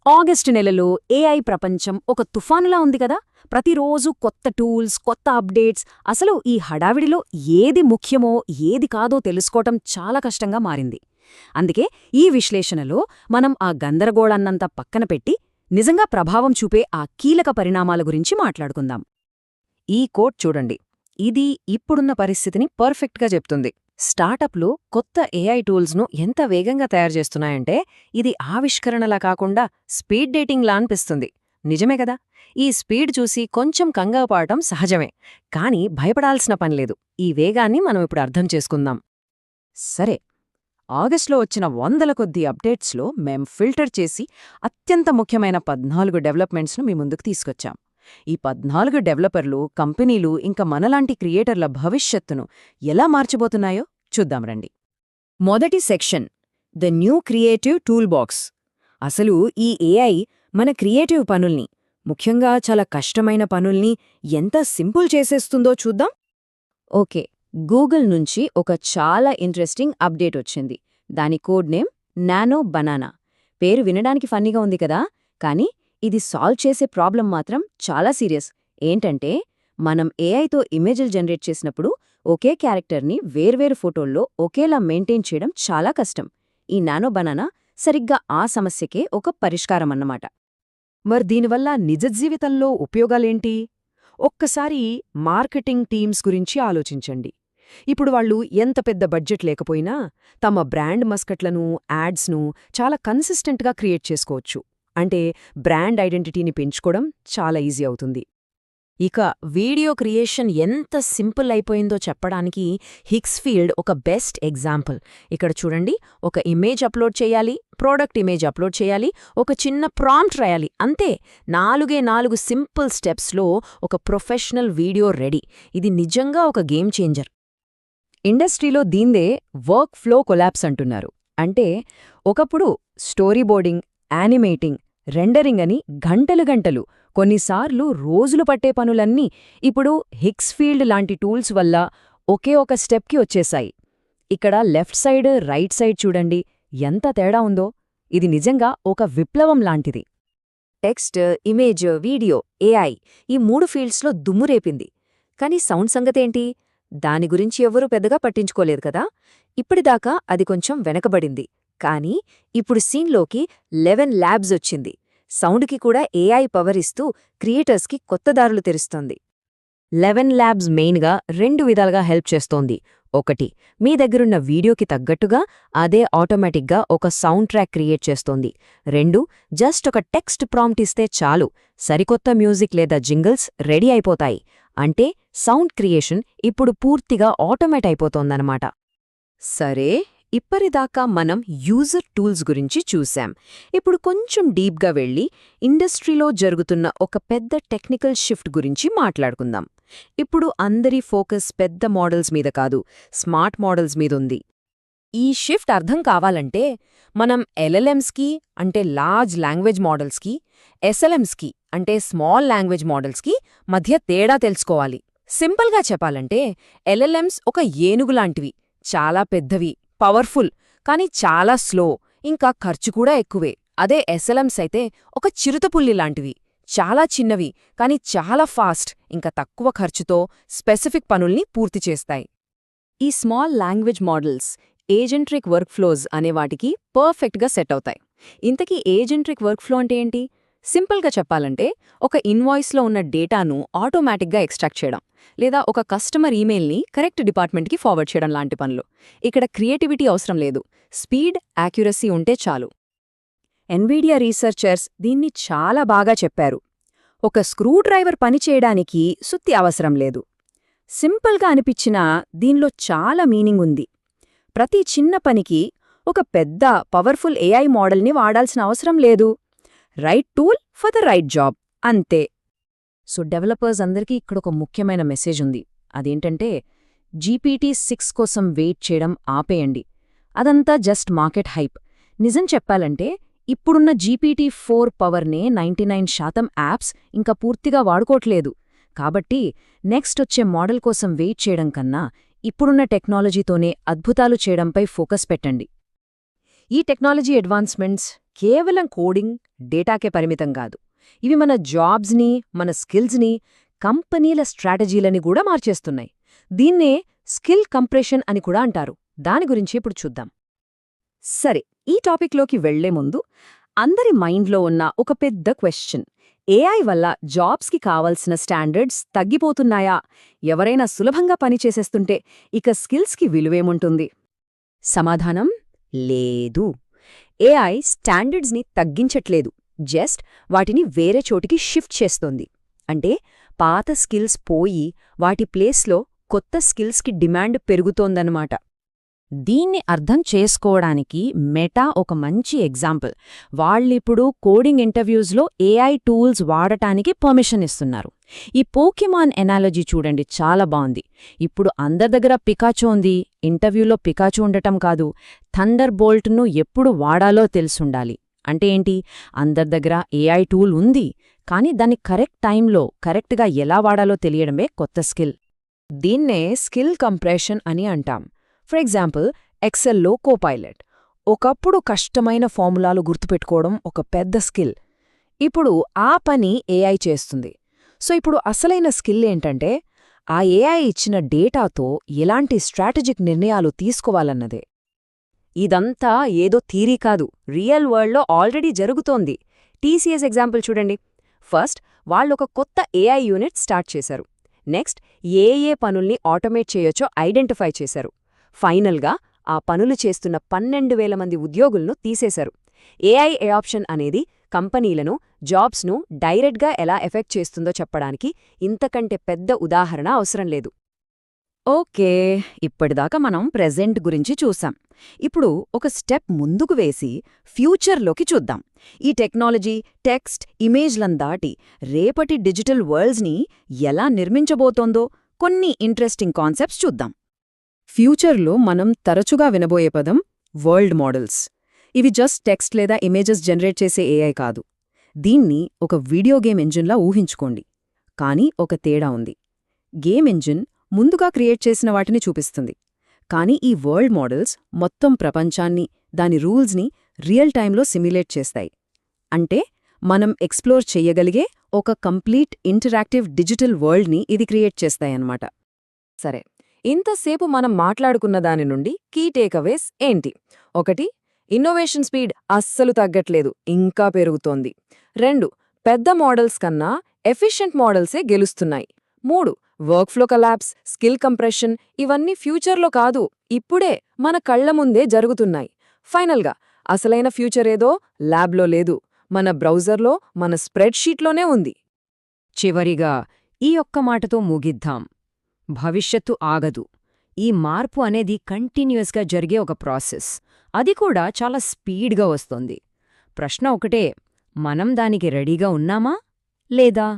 August నెలలో AI ప్రపంచం ఒక తుఫానులా ఉంది కదా. ప్రతిరోజు కొత్త టూల్స్, కొత్త అప్డేట్స్. అసలు ఈ హడావిడిలో ఏది ముఖ్యమో ఏది కాదో తెలుసుకోవటం చాలా కష్టంగా మారింది. అందుకే ఈ విశ్లేషణలో మనం ఆ గందరగోళాన్నంతా పక్కన పెట్టి నిజంగా ప్రభావం చూపే ఆ కీలక పరిణామాల గురించి మాట్లాడుకుందాం. ఈ కోట్ చూడండి, ఇది ఇప్పుడున్న పరిస్థితిని పర్ఫెక్ట్గా చెప్తుంది. స్టార్టప్లు కొత్త ఏఐ టూల్స్ను ఎంత వేగంగా తయారుచేస్తున్నాయంటే ఇది ఆవిష్కరణలా కాకుండా స్పీడ్ డేటింగ్లా అనిపిస్తుంది. నిజమే కదా. ఈ స్పీడ్ చూసి కొంచెం కంగారుపడటం సహజమే, కానీ భయపడాల్సిన పనిలేదు. ఈ వేగాన్ని మనం ఇప్పుడు అర్థం చేసుకుందాం. సరే, ఆగస్టులో వచ్చిన వందల కొద్ది అప్డేట్స్లో మేం ఫిల్టర్ చేసి అత్యంత ముఖ్యమైన 14 డెవలప్మెంట్స్ను మీ ముందుకు తీసుకొచ్చాం. ఈ 14 డెవలపర్లు, కంపెనీలు ఇంకా మనలాంటి క్రియేటర్ల భవిష్యత్తును ఎలా మార్చబోతున్నాయో చూద్దాం రండి. మొదటి section, the new creative tool box. అసలు ఈ ఏఐ మన క్రియేటివ్ పనుల్ని, ముఖ్యంగా చాలా కష్టమైన పనుల్ని ఎంత సింపుల్ చేసేస్తుందో చూద్దాం. ఓకే, గూగుల్ నుంచి ఒక చాలా ఇంట్రెస్టింగ్ అప్డేట్ వచ్చింది. దాని కోడ్ నేమ్ నానో బనానా. పేరు వినడానికి ఫన్నీగా ఉంది కదా, కానీ ఇది సాల్వ్ చేసే ప్రాబ్లం మాత్రం చాలా సీరియస్. ఏంటంటే, మనం ఏఐతో ఇమేజ్లు జనరేట్ చేసినప్పుడు ఒకే క్యారెక్టర్ని వేర్వేరు ఫోటోల్లో ఒకేలా మెయింటైన్ చేయడం చాలా కష్టం. ఈ నానో బనానా సరిగ్గా ఆ సమస్యకే ఒక పరిష్కారమన్నమాట. మరి దీనివల్ల నిజ జీవితంలో ఉపయోగాలేంటి? ఒక్కసారి మార్కెటింగ్ టీమ్స్ గురించి ఆలోచించండి. ఇప్పుడు వాళ్ళు ఎంత పెద్ద బడ్జెట్ లేకపోయినా తమ బ్రాండ్ మస్కట్లను, యాడ్స్ను చాలా కన్సిస్టెంట్గా క్రియేట్ చేసుకోవచ్చు. అంటే బ్రాండ్ ఐడెంటిటీని పెంచుకోవడం చాలా ఈజీ అవుతుంది. ఇక వీడియో క్రియేషన్ ఎంత సింపుల్ అయిపోయిందో చెప్పడానికి హిక్స్ఫీల్డ్ ఒక బెస్ట్ ఎగ్జాంపుల్. ఇక్కడ చూడండి, ఒక ఇమేజ్ అప్లోడ్ చేయాలి, ప్రోడక్ట్ ఇమేజ్ అప్లోడ్ చేయాలి, ఒక చిన్న ప్రాంప్ట్ రాయాలి, అంతే. 4 సింపుల్ స్టెప్స్లో ఒక ప్రొఫెషనల్ వీడియో రెడీ. ఇది నిజంగా ఒక గేమ్ చేంజర్. ఇండస్ట్రీలో దీందే వర్క్ ఫ్లో కొలాప్స్ అంటున్నారు. అంటే ఒకప్పుడు స్టోరీ బోర్డింగ్, యానిమేటింగ్, రెండరింగ్ అని గంటలు, కొన్నిసార్లు రోజులు పట్టే పనులన్నీ ఇప్పుడు హిక్స్ఫీల్డ్ లాంటి టూల్స్ వల్ల ఒకే ఒక స్టెప్కి వచ్చేశాయి. ఇక్కడ లెఫ్ట్ సైడ్, రైట్ సైడ్ చూడండి, ఎంత తేడా ఉందో. ఇది నిజంగా ఒక విప్లవం లాంటిది. టెక్స్ట్, ఇమేజ్, వీడియో, ఏఐ ఈ 3 ఫీల్డ్స్లో దుమ్మురేపింది. కానీ సౌండ్ సంగతేంటి? దాని గురించి ఎవ్వరూ పెద్దగా పట్టించుకోలేదు కదా. ఇప్పటిదాకా అది కొంచెం వెనకబడింది. కానీ ఇప్పుడు సీన్లోకి 11 ల్యాబ్స్ వచ్చింది. సౌండ్కి కూడా ఏఐ పవర్ ఇస్తూ క్రియేటర్స్కి కొత్త దారులు తెరుస్తోంది. 11 ల్యాబ్స్ మెయిన్గా 2 విధాలుగా హెల్ప్ చేస్తోంది. ఒకటి, మీ దగ్గరున్న వీడియోకి తగ్గట్టుగా అదే ఆటోమేటిక్గా ఒక సౌండ్ ట్రాక్ క్రియేట్ చేస్తోంది. 2, జస్ట్ ఒక టెక్స్ట్ ప్రాంప్ట్ ఇస్తే చాలు, సరికొత్త మ్యూజిక్ లేదా జింగిల్స్ రెడీ అయిపోతాయి. అంటే సౌండ్ క్రియేషన్ ఇప్పుడు పూర్తిగా ఆటోమేట్ అయిపోతోందన్నమాట. సరే, ఇప్పటిదాకా మనం యూజర్ టూల్స్ గురించి చూశాం. ఇప్పుడు కొంచెం డీప్గా వెళ్ళి ఇండస్ట్రీలో జరుగుతున్న ఒక పెద్ద టెక్నికల్ షిఫ్ట్ గురించి మాట్లాడుకుందాం. ఇప్పుడు అందరి ఫోకస్ పెద్ద మోడల్స్ మీద కాదు, స్మార్ట్ మోడల్స్ మీదుంది. ఈ షిఫ్ట్ అర్థం కావాలంటే మనం ఎల్ఎల్ఎమ్స్కి, అంటే లార్జ్ లాంగ్వేజ్ మోడల్స్కి, ఎస్ఎల్ఎమ్స్కి, అంటే స్మాల్ లాంగ్వేజ్ మోడల్స్కి మధ్య తేడా తెలుసుకోవాలి. సింపుల్గా చెప్పాలంటే ఎల్ఎల్ఎమ్స్ ఒక ఏనుగులాంటివి, చాలా పెద్దవి, పవర్ఫుల్, కానీ చాలా స్లో, ఇంకా ఖర్చు కూడా ఎక్కువే. అదే ఎస్ఎల్ఎమ్స్ అయితే ఒక చిరుతపుల్లి లాంటివి, చాలా చిన్నవి, కానీ చాలా ఫాస్ట్, ఇంకా తక్కువ ఖర్చుతో స్పెసిఫిక్ పనుల్ని పూర్తి చేస్తాయి. ఈ స్మాల్ లాంగ్వేజ్ మోడల్స్ ఏజెంట్రిక్ వర్క్ఫ్లోస్ అనేవాటికి పర్ఫెక్ట్గా సెట్ అవుతాయి. ఇంతకీ ఏజెంట్రిక్ వర్క్ఫ్లో అంటే ఏంటి? సింపుల్గా చెప్పాలంటే ఒక ఇన్వాయిస్లో ఉన్న డేటాను ఆటోమేటిక్గా ఎక్స్ట్రాక్ట్ చేయడం, లేదా ఒక కస్టమర్ ఈమెయిల్ని కరెక్ట్ డిపార్ట్మెంట్కి ఫార్వర్డ్ చేయడం లాంటి పనులు. ఇక్కడ క్రియేటివిటీ అవసరం లేదు, స్పీడ్, యాక్యురసీ ఉంటే చాలు. ఎన్విడియా రీసెర్చర్స్ దీన్ని చాలా బాగా చెప్పారు. ఒక స్క్రూ డ్రైవర్ పనిచేయడానికి సుత్తి అవసరం లేదు. సింపుల్గా అనిపించినా దీనిలో చాలా మీనింగ్ ఉంది. ప్రతి చిన్న పనికి ఒక పెద్ద పవర్ఫుల్ ఏఐ మోడల్ని వాడాల్సిన అవసరం లేదు. Right tool for the right job, అంతే. సో డెవలపర్స్ అందరికీ ఇక్కడొక ముఖ్యమైన మెసేజ్ ఉంది. అదేంటంటే, GPT-6 కోసం వెయిట్ చేయడం ఆపేయండి. అదంతా జస్ట్ మార్కెట్ హైప్. నిజం చెప్పాలంటే ఇప్పుడున్న GPT-4 పవర్నే 99% యాప్స్ ఇంకా పూర్తిగా వాడుకోవట్లేదు. కాబట్టి నెక్స్ట్ వచ్చే మోడల్ కోసం వెయిట్ చేయడం కన్నా ఇప్పుడున్న టెక్నాలజీతోనే అద్భుతాలు చేయడంపై ఫోకస్ పెట్టండి. ఈ టెక్నాలజీ అడ్వాన్స్మెంట్స్ కేవలం కోడింగ్, డేటాకే పరిమితం కాదు. ఇవి మన జాబ్స్ని, మన స్కిల్స్ని, కంపెనీల స్ట్రాటజీలని కూడా మార్చేస్తున్నాయి. దీన్నే స్కిల్ కంప్రెషన్ అని కూడా అంటారు. దాని గురించి ఇప్పుడు చూద్దాం. సరే, ఈ టాపిక్లోకి వెళ్లే ముందు అందరి మైండ్లో ఉన్న ఒక పెద్ద క్వెశ్చన్: ఏఐ వల్ల జాబ్స్కి కావలసిన స్టాండర్డ్స్ తగ్గిపోతున్నాయా? ఎవరైనా సులభంగా పనిచేసేస్తుంటే ఇక స్కిల్స్కి విలువేముంటుంది? సమాధానం లేదు. ఏఐ స్టాండర్డ్స్ని తగ్గించట్లేదు, జస్ట్ వాటిని వేరే చోటికి షిఫ్ట్ చేస్తోంది. అంటే పాత స్కిల్స్ పోయి వాటి ప్లేస్లో కొత్త స్కిల్స్కి డిమాండ్ పెరుగుతోందన్నమాట. దీన్ని అర్థం చేసుకోవడానికి మెటా ఒక మంచి ఎగ్జాంపుల్. వాళ్ళిప్పుడు కోడింగ్ ఇంటర్వ్యూస్లో ఏఐ టూల్స్ వాడటానికి పర్మిషన్ ఇస్తున్నారు. ఈ పోకెమాన్ ఎనాలజీ చూడండి, చాలా బావుంది. ఇప్పుడు అందరి దగ్గర పికాచో ఉంది. ఇంటర్వ్యూలో పికాచో ఉండటం కాదు, థండర్ బోల్ట్ను ఎప్పుడు వాడాలో తెలుసుండాలి. అంటే ఏంటి? అందరి దగ్గర ఏఐ టూల్ ఉంది, కానీ దాన్ని కరెక్ట్ టైంలో కరెక్ట్గా ఎలా వాడాలో తెలియడమే కొత్త స్కిల్. దీన్నే స్కిల్ కంప్రెషన్ అని అంటాం. ఫర్ ఎగ్జాంపుల్, ఎక్సెల్లో కోపైలట్. ఒకప్పుడు కష్టమైన ఫార్ములాలు గుర్తుపెట్టుకోవడం ఒక పెద్ద స్కిల్. ఇప్పుడు ఆ పని ఏఐ చేస్తుంది. సో ఇప్పుడు అసలైన స్కిల్ ఏంటంటే, ఆ ఏఐ ఇచ్చిన డేటాతో ఎలాంటి స్ట్రాటజిక్ నిర్ణయాలు తీసుకోవాలన్నదే. ఇదంతా ఏదో థీరీ కాదు, రియల్ వరల్డ్లో ఆల్రెడీ జరుగుతోంది. టీసీఎస్ ఎగ్జాంపుల్ చూడండి. ఫస్ట్ వాళ్ళొక కొత్త ఏఐ యూనిట్ స్టార్ట్ చేశారు. నెక్స్ట్ ఏ పనుల్ని ఆటోమేట్ చేయొచ్చో ఐడెంటిఫై చేశారు. ఫైనల్గా ఆ పనులు చేస్తున్న 12,000 మంది ఉద్యోగులను తీసేశారు. ఏఐ అడాప్షన్ అనేది కంపెనీలను, జాబ్స్ను డైరెక్ట్గా ఎలా ఎఫెక్ట్ చేస్తుందో చెప్పడానికి ఇంతకంటే పెద్ద ఉదాహరణ అవసరం లేదు. ఓకే, ఇప్పటిదాకా మనం ప్రెజెంట్ గురించి చూసాం. ఇప్పుడు ఒక స్టెప్ ముందుకు వేసి ఫ్యూచర్లోకి చూద్దాం. ఈ టెక్నాలజీ, టెక్స్ట్, ఇమేజ్లను దాటి రేపటి డిజిటల్ వరల్డ్స్ని ఎలా నిర్మించబోతోందో కొన్ని ఇంట్రెస్టింగ్ కాన్సెప్ట్స్ చూద్దాం. ఫ్యూచర్లో మనం తరచుగా వినబోయే పదం వరల్డ్ మోడల్స్. ఇవి జస్ట్ టెక్స్ట్ లేదా ఇమేజెస్ జనరేట్ చేసే ఏఐ కాదు. దీన్ని ఒక వీడియో గేమ్ ఇంజిన్లా ఊహించుకోండి. కానీ ఒక తేడా ఉంది. గేమ్ ఇంజిన్ ముందుగా క్రియేట్ చేసిన వాటిని చూపిస్తుంది, కానీ ఈ వరల్డ్ మోడల్స్ మొత్తం ప్రపంచాన్ని, దాని రూల్స్ని రియల్ టైంలో సిమ్యులేట్ చేస్తాయి. అంటే మనం ఎక్స్ప్లోర్ చెయ్యగలిగే ఒక కంప్లీట్ ఇంటరాక్టివ్ డిజిటల్ వరల్డ్ని ఇది క్రియేట్ చేస్తాయన్నమాట. సరే, ఇంతసేపు మనం మాట్లాడుకున్న దాని నుండి కీ టేక్అవేస్ ఏంటి? 1. ఇన్నోవేషన్ స్పీడ్ అస్సలు తగ్గట్లేదు, ఇంకా పెరుగుతోంది. 2. పెద్ద మోడల్స్ కన్నా ఎఫిషియెంట్ మోడల్సే గెలుస్తున్నాయి. 3. వర్క్ఫ్లో కలాప్స్, స్కిల్ కంప్రెషన్ ఇవన్నీ ఫ్యూచర్లో కాదు, ఇప్పుడే మన కళ్ల ముందే జరుగుతున్నాయి. ఫైనల్గా అసలైన ఫ్యూచర్ ఏదో ల్యాబ్లో లేదు, మన బ్రౌజర్లో, మన స్ప్రెడ్షీట్లోనే ఉంది. చివరిగా ఈ ఒక్క మాటతో ముగిద్దాం. భవిష్యత్తు ఆగదు. ఈ మార్పు అనేది కంటిన్యూస్గా జరిగే ఒక ప్రాసెస్. అది కూడా చాలా స్పీడ్గా వస్తోంది. ప్రశ్న ఒకటే: మనం దానికి రెడీగా ఉన్నామా లేదా?